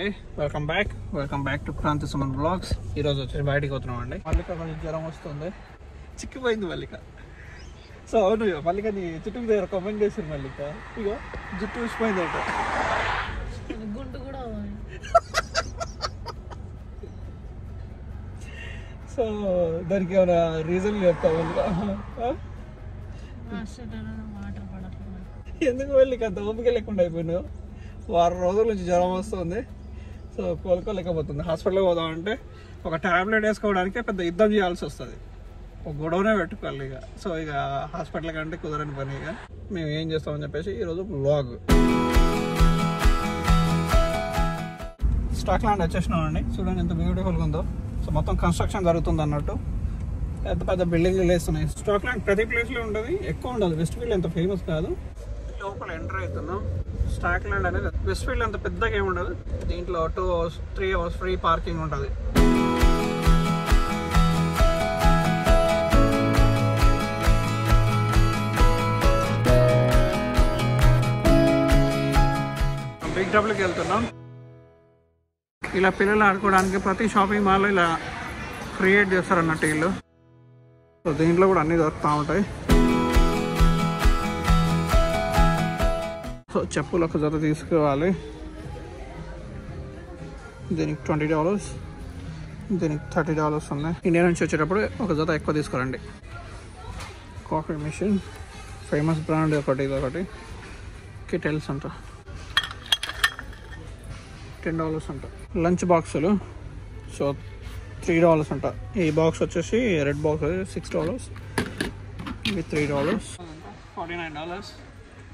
అండి, welcome back to Kranthi Suman blogs. ఈరోజు వచ్చి బయటికి పోతున్నాం అండి. మల్లిక కొంచెం జ్వరం వస్తుంది, చిక్కిపోయింది మల్లిక. సో అవును, మల్లిక నీ చుట్టూ దగ్గర కామెంట్ చేశారు మల్లిక, ఇగో జుట్టు ఊసిపోయింది అంట. సో దానికి ఏమైనా రీజన్ చెప్తావు? ఎందుకు మల్లిక అంత ఓపిక లేకుండా అయిపోయినావు? వారం రోజుల నుంచి జ్వరం వస్తుంది, సో కోలుకోలేకపోతుంది. హాస్పిటల్కి పోదామంటే ఒక ట్యాబ్లెట్ వేసుకోవడానికి పెద్ద యుద్ధం చేయాల్సి వస్తుంది, ఒక గొడవనే పెట్టుకోవాలి ఇక. సో ఇక హాస్పిటల్ కంటే కుదరని పని. ఇక మేము ఏం చేస్తామని చెప్పేసి ఈరోజు వ్లాగ్. స్టాక్ ల్యాండ్ వచ్చేసినాం అండి. చూడండి ఎంత బ్యూటిఫుల్గా ఉందో. సో మొత్తం కన్స్ట్రక్షన్ జరుగుతుంది అన్నట్టు, పెద్ద పెద్ద బిల్డింగ్లు వేస్తున్నాయి. స్టాక్ ల్యాండ్ ప్రతి ప్లేస్లో ఉంటుంది, ఎక్కువ ఉండదు. వెస్ట్ ఫీల్డ్ ఎంత ఫేమస్ కాదు. లోపల ఎంటర్ అవుతున్నాం. స్టాక్ ల్యాండ్ అనేది వెస్ట్ ఫీల్డ్ అంత పెద్దగా ఏమి ఉండదు. దీంట్లో 2 hours 3 hours ఫ్రీ పార్కింగ్ ఉంటుంది. బిగ్ డబ్ల్యూకి వెళ్తున్నాం. ఇలా పిల్లలు ఆడుకోవడానికి ప్రతి షాపింగ్ మాల్లో ఇలా క్రియేట్ చేస్తారు అన్నట్టు వీళ్ళు. సో దీంట్లో కూడా అన్నీ దొరుకుతూ ఉంటాయి. సో చెప్పులు ఒక జత తీసుకోవాలి. దీనికి $20, దీనికి $30 ఉన్నాయి. ఇండియా నుంచి వచ్చేటప్పుడు ఒక జత ఎక్కువ తీసుకురండి. కాఫీ మిషన్ ఫేమస్ బ్రాండ్ ఒకటి, ఇది ఒకటి కిటెల్స్ అంట, $10 అంట. లంచ్ బాక్సులు సో $3 అంట. ఈ బాక్స్ వచ్చేసి రెడ్ బాక్స్ $6, ఇవి $3, $49.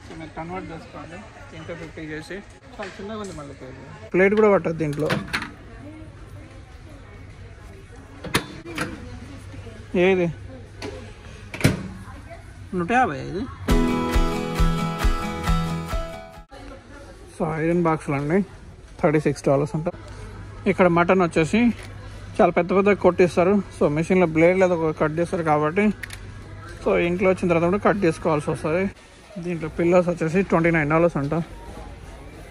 సో మీరు కన్వర్ట్ చేసుకోండి, ఇంకా 50 చేసి. చాలా చిన్నగా ఉంది మళ్ళీ. ప్లేట్ కూడా పట్టదు దీంట్లో. ఏది 150 ఇది. సో ఐరన్ బాక్సులు అండి, $36 అంట. ఇక్కడ మటన్ వచ్చేసి చాలా పెద్ద పెద్ద కొట్టిస్తారు. సో మెషిన్లో బ్లేడ్ లేదా కట్ చేస్తారు కాబట్టి, సో ఇంట్లో వచ్చిన తర్వాత కూడా కట్ చేసుకోవాల్సి వస్తుంది. దీంట్లో పిల్లర్స్ వచ్చేసి $29 అంట.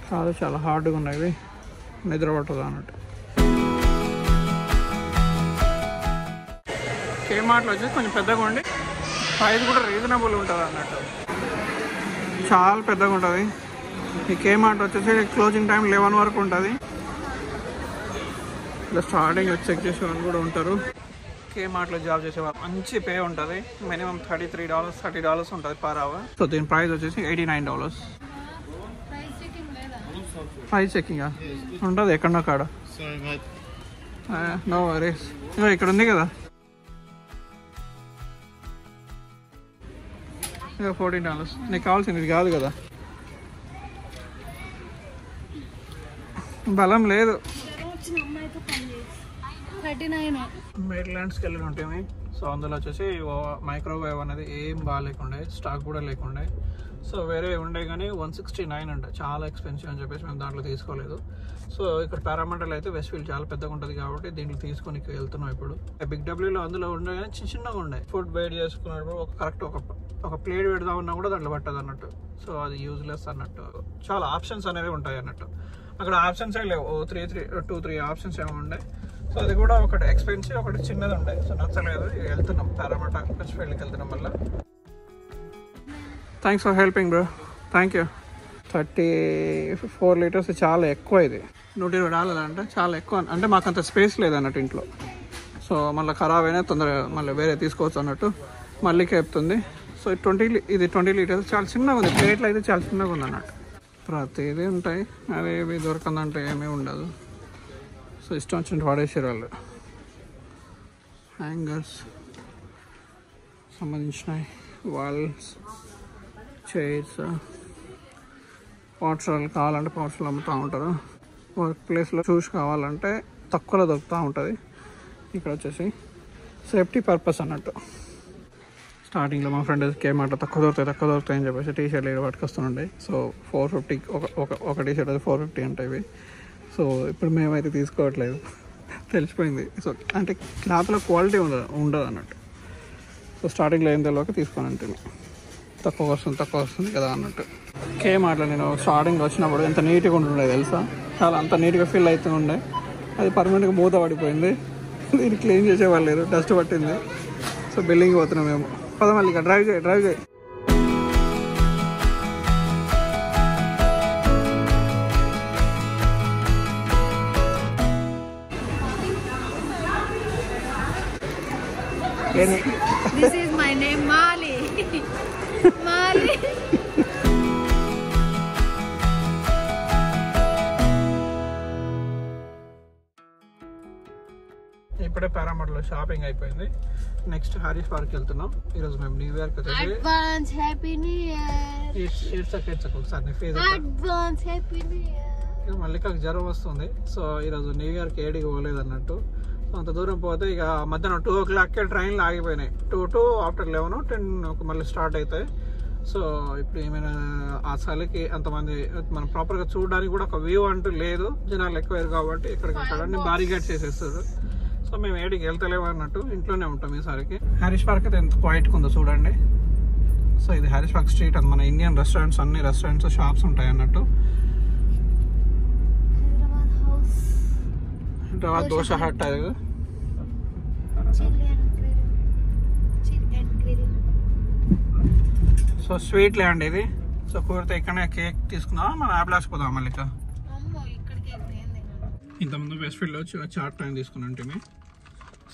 కాదు చాలా హార్డ్గా ఉన్నాయి, నిద్ర పట్టదు అన్నట్టు. కేమార్ట్లో వచ్చేసి కొంచెం పెద్దగా ఉండి ప్రైస్ కూడా రీజనబుల్ ఉంటుంది అన్నట్టు, చాలా పెద్దగా ఉంటుంది. ఈ కేమార్ట్ వచ్చేసి క్లోజింగ్ టైం 11 వరకు ఉంటుంది. ఇలా స్టార్టింగ్ చెక్ చేసేవాళ్ళు కూడా ఉంటారు. కేమార్ట్లో జాబ్ చేసేవాళ్ళు మంచి పే ఉంటుంది. మినిమం $30 ఉంటుంది పర్ అవర్. సో దీని ప్రైస్ వచ్చేసి $89. ప్రైస్ చెకింగ్ ఉంటుంది ఎక్కడో కాడ. No worries. ఇక్కడ ఉంది కదా ఇక $14. నీకు కావాల్సింది ఇది కాదు కదా. బలం లేదు. మెయిన్లాండ్స్కి వెళ్ళి ఉంటాయి. సో అందులో వచ్చేసి మైక్రోవేవ్ అనేది ఏం బాగాలేకుండే, స్టాక్ కూడా లేకుండే. సో వేరే ఉండే కానీ 169 అంట, చాలా ఎక్స్పెన్సివ్ అని చెప్పేసి మేము దాంట్లో తీసుకోలేదు. సో ఇక్కడ పారామండల్ అయితే వెస్ట్ ఫీల్డ్ చాలా పెద్దగా ఉంటుంది కాబట్టి దీంట్లో తీసుకొని వెళ్తున్నాం. ఇప్పుడు బిగ్ డబ్ల్యూలో అందులో ఉండే కానీ చిన్నగా ఉండే. ఫుడ్ వేడి చేసుకున్నప్పుడు కరెక్ట్ ఒక ప్లేట్ పెడదామన్నా కూడా దాంట్లో పట్టదు అన్నట్టు. సో అది యూజ్లెస్ అన్నట్టు. చాలా ఆప్షన్స్ అనేవి ఉంటాయి అన్నట్టు. అక్కడ ఆప్షన్స్ ఏ లేవు, 2-3 ఆప్షన్స్ ఏమో ఉండే. సో అది కూడా ఒకటి ఎక్స్పెన్సివ్, ఒకటి చిన్నది ఉండే. సో నచ్చలేదు. వెళ్తున్నాం పారామట వెస్ట్ ఫీల్డ్కి వెళ్తున్నాం మళ్ళీ. Thanks for helping bro, thank you. 34 litres చాలా ఎక్కువ. ఇది $120 అంటే చాలా ఎక్కువ. అంటే మాకు అంత స్పేస్ లేదన్నట్టు ఇంట్లో. సో మళ్ళీ ఖరాబ్ అయినా తొందరగా మళ్ళీ వేరే తీసుకోవచ్చు అన్నట్టు మళ్ళీ చెప్తుంది. సో ఇది 20 లీటర్స్ చాలా చిన్నగా ఉంది. ప్లేట్లు అయితే చాలా చిన్నగా ఉంది అన్నట్టు. ప్రతిదీ ఉంటాయి, అవి ఏవి దొరకందంటే ఏమీ ఉండదు. సో ఇష్టం వచ్చినట్టు వాడేసారు వాళ్ళు. హ్యాంగర్స్ సంబంధించినవి, వాల్స్, చైర్స్, పార్సల్ కావాలంటే పార్సల్ అమ్ముతూ ఉంటారు. వర్క్ ప్లేస్లో చూసి కావాలంటే తక్కువలో దొరుకుతూ ఉంటుంది. ఇక్కడ వచ్చేసి సేఫ్టీ పర్పస్ అన్నట్టు. స్టార్టింగ్లో మా ఫ్రెండ్ కేమార్ట్లో తక్కువ దొరుకుతాయి అని చెప్పేసి టీషర్ట్లు ఇక్కడ పట్టుకొస్తుండే. సో 450 ఒక టీషర్ట్ అది 450 ఉంటాయి ఇవి. సో ఇప్పుడు మేమైతే తీసుకోవట్లేదు, తెలిసిపోయింది. సో అంటే క్లాత్లో క్వాలిటీ ఉండదు అన్నట్టు. సో స్టార్టింగ్లో ఏం తెలియక తీసుకొని అంతే. తక్కువ వస్తుంది కదా అన్నట్టు. కేమార్ట్లో నేను స్టార్టింగ్ వచ్చినప్పుడు ఎంత నీట్గా ఉంటుండే తెలుసా, చాలా అంత నీట్గా ఫీల్ అవుతుండే. అది పర్మనెంట్గా మూత పడిపోయింది, దీన్ని క్లీన్ చేసేవాళ్ళు లేరు, డస్ట్ పట్టింది. సో బిల్డింగ్ పోతున్నాం మేము. పదమల్లి ఇక డ్రైవ్ చేయి. This is my name, Mali. Mali. ఇప్పుడే పారామౌంట్లో షాపింగ్ అయిపోయింది. నెక్స్ట్ హారీస్ పార్క్ వెళ్తున్నాం. ఈరోజు మేము న్యూ ఇయర్కి వచ్చేసి Advance Happy New Year. It's ఒకసారి నీ face Advance Happy New Year. మల్లికకు జ్వరం వస్తుంది. సో ఈరోజు న్యూ ఇయర్కి ఏడికి పోలేదు అన్నట్టు. అంత దూరం పోతే ఇక మధ్యాహ్నం 2 o'clockకే ట్రైన్లు ఆగిపోయినాయి. 2 ఆఫ్టర్ 11, 10 మళ్ళీ స్టార్ట్ అవుతాయి. సో ఇప్పుడు ఏమైనా ఆ చలికి అంతమంది మనం ప్రాపర్గా చూడడానికి కూడా ఒక వ్యూ అంటూ లేదు, జనాలు ఎక్కువయ్యారు కాబట్టి ఇక్కడికి బారిగేట్ చేసేస్తారు. సో మేము ఏడికి వెళ్తలేము అన్నట్టు ఇంట్లోనే ఉంటాం ఈసారికి. హారీస్ పార్క్ అయితే ఎంత క్వైట్గా ఉందో చూడండి. సో ఇది హారీస్ పార్క్ స్ట్రీట్, అది మన ఇండియన్ రెస్టారెంట్స్, అన్ని రెస్టారెంట్స్ షాప్స్ ఉంటాయి అన్నట్టు. హైదరాబాద్ దోశ హట్ అది. సో స్వీట్ ల్యాండ్ ఇది. సో కూరతో ఇక్కడనే కేక్ తీసుకుందాం, మనం యాప్లాస్ పోదాం మళ్ళీ. ఇంతకుముందు వెస్ట్ ఫీల్డ్లో వచ్చి చాట్ టైం తీసుకున్నాంటే.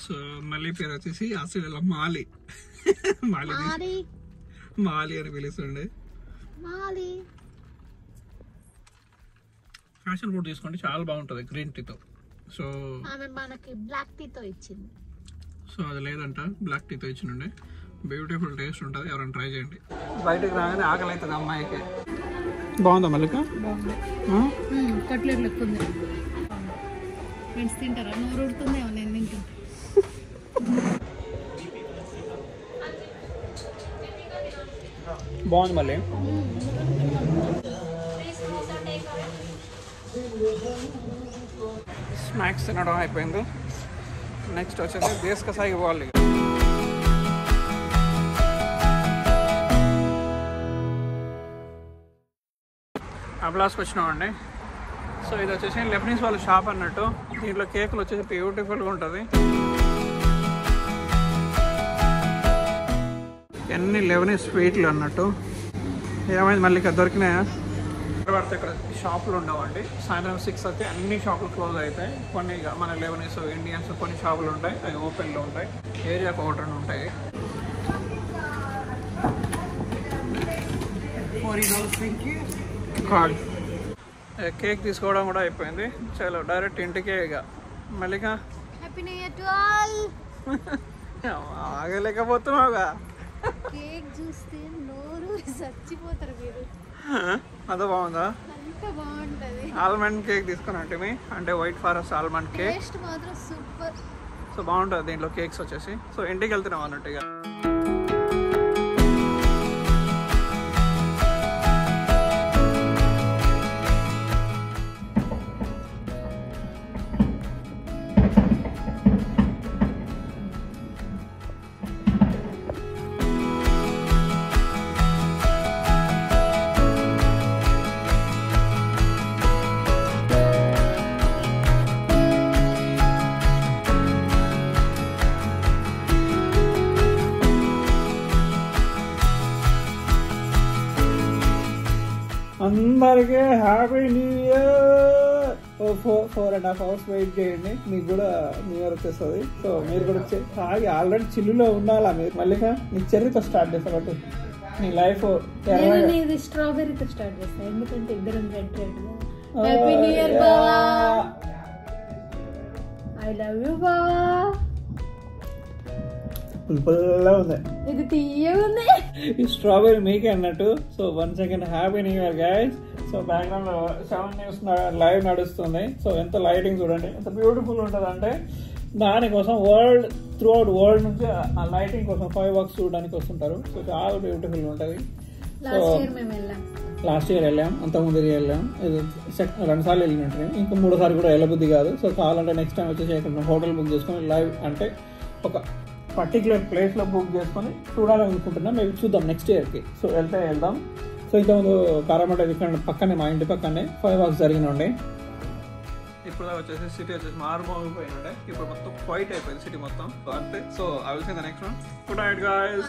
సో మళ్ళీ పేరు వచ్చేసి ఆస్ట్రేలియాలో మాలి మాలి అని పిలుస్తుండే. ఫ్యాషన్ ఫుడ్ తీసుకోండి, చాలా బాగుంటుంది గ్రీన్ టీతో. సో మనకి బ్లాక్ టీతో ఇచ్చింది. సో అది లేదంట, బ్లాక్ టీతో ఇచ్చినండి. బ్యూటిఫుల్ టేస్ట్ ఉంటుంది, ఎవరైనా ట్రై చేయండి. బయటకు రాగానే ఆకలి అవుతుంది అమ్మాయికి. బాగుందా మల్లిక? కట్లెట్ లెక్క ఉంది. ఫ్రెండ్స్ తింటారా? నోరు ఉడుతుందేమో నేను తింటుంటే. బాగుంది. మళ్ళీ స్నాక్స్ తినడం అయిపోయింది. నెక్స్ట్ వచ్చేసి దేశకసాయికి పోవాలి. అబ్లాస్కి వచ్చినామండి. సో ఇది వచ్చేసి లెబనీస్ వాళ్ళ షాప్ అన్నట్టు. దీంట్లో కేకులు వచ్చేసి బ్యూటిఫుల్గా ఉంటుంది. ఎన్ని లెబనీస్ స్వీట్లు అన్నట్టు. ఏమైంది మళ్ళీ ఇక్కడ దొరికినాయా? పడితే ఇక్కడ షాపులు ఉండవండి. సాయంత్రం 6 అయితే అన్ని షాపులు క్లోజ్ అవుతాయి. కొన్ని మన లెబనీస్, ఇండియన్స్ కొన్ని షాపులు ఉంటాయి, అవి ఓపెన్లో ఉంటాయి. ఏరియాకు ఒకటి ఉంటాయి. కార్డ్ కేక్ తీసుకోవడం కూడా అయిపోయింది. చలో డైరెక్ట్ ఇంటికే ఇక. మళ్ళీగా ఆగలేకపోతున్నావుగా. కేక్ చూస్తే నోరు చచ్చిపోతారు మీరు. అదో బాగుందా? అంత బాగుంటది. ఆల్మండ్ కేక్ తీసుకున్నట్టు అంటే white forest almond cake. Taste మాత్రం సూపర్. సో బాగుంటుంది దీంట్లో కేక్స్ వచ్చేసి. సో ఇంటికి వెళ్తున్నాం అన్నట్టుగా. అందరికీ happy new year. 4.5 hours wait చేయండి, మీకు కూడా న్యూ ఇయర్ వచ్చేస్తుంది. సో మీరు కూడా తాగి ఆల్రెడీ చిల్లులో ఉండాలా మీరు. మళ్ళీ నీ చెర్రీతో స్టార్ట్ చేస్తా బట్ నీ లైఫ్ స్ట్రాబెర్రీతో స్టార్ట్ చేస్తా, ఎందుకంటే ఇద్దరం red red. Happy new year బావా. ఐ లవ్ యూ బావా. పుల్పుల్లా ఉంది, ఇది తీయగా ఉంది. ఈ స్ట్రాబెర్రీ మీకే అన్నట్టు. So 1 second happy new year guys. So background లో 7 News లైవ్ నడుస్తుంది. సో ఎంత లైటింగ్ చూడండి, ఎంత బ్యూటిఫుల్ ఉంటుంది అంటే. దానికోసం త్రూ అవుట్ వరల్డ్ నుంచి ఆ లైటింగ్ కోసం 5 works చూడడానికి వస్తుంటారు. సో చాలా బ్యూటిఫుల్ ఉంటుంది. సో లాస్ట్ ఇయర్ వెళ్ళాం, అంతకుముందు వెళ్ళాం. ఇది 2 సార్లు వెళ్ళినట్టు, ఇంకా 3వ సారి కూడా వెళ్ళబుద్ధి కాదు. సో కావాలంటే నెక్స్ట్ టైం వచ్చేసి ఇక్కడ హోటల్ బుక్ చేసుకొని లైవ్ అంటే ఒక పర్టికులర్ ప్లేస్లో బుక్ చేసుకొని చూడాలనుకుంటున్నాం. మేము చూద్దాం నెక్స్ట్ ఇయర్కి. సో వెళ్దాం. సో ఇంతకుముందు కారామట ఇక్కడ పక్కనే, మా ఇంటి పక్కనే ఫైర్ వర్క్స్ జరిగినండే. ఇప్పుడు వచ్చేసి సిటీ వచ్చేసి మారుమోగిపోయినండే. ఇప్పుడు మొత్తం వైట్ అయిపోయింది సిటీ మొత్తం. అంతే. So I will see the next one. Good night guys.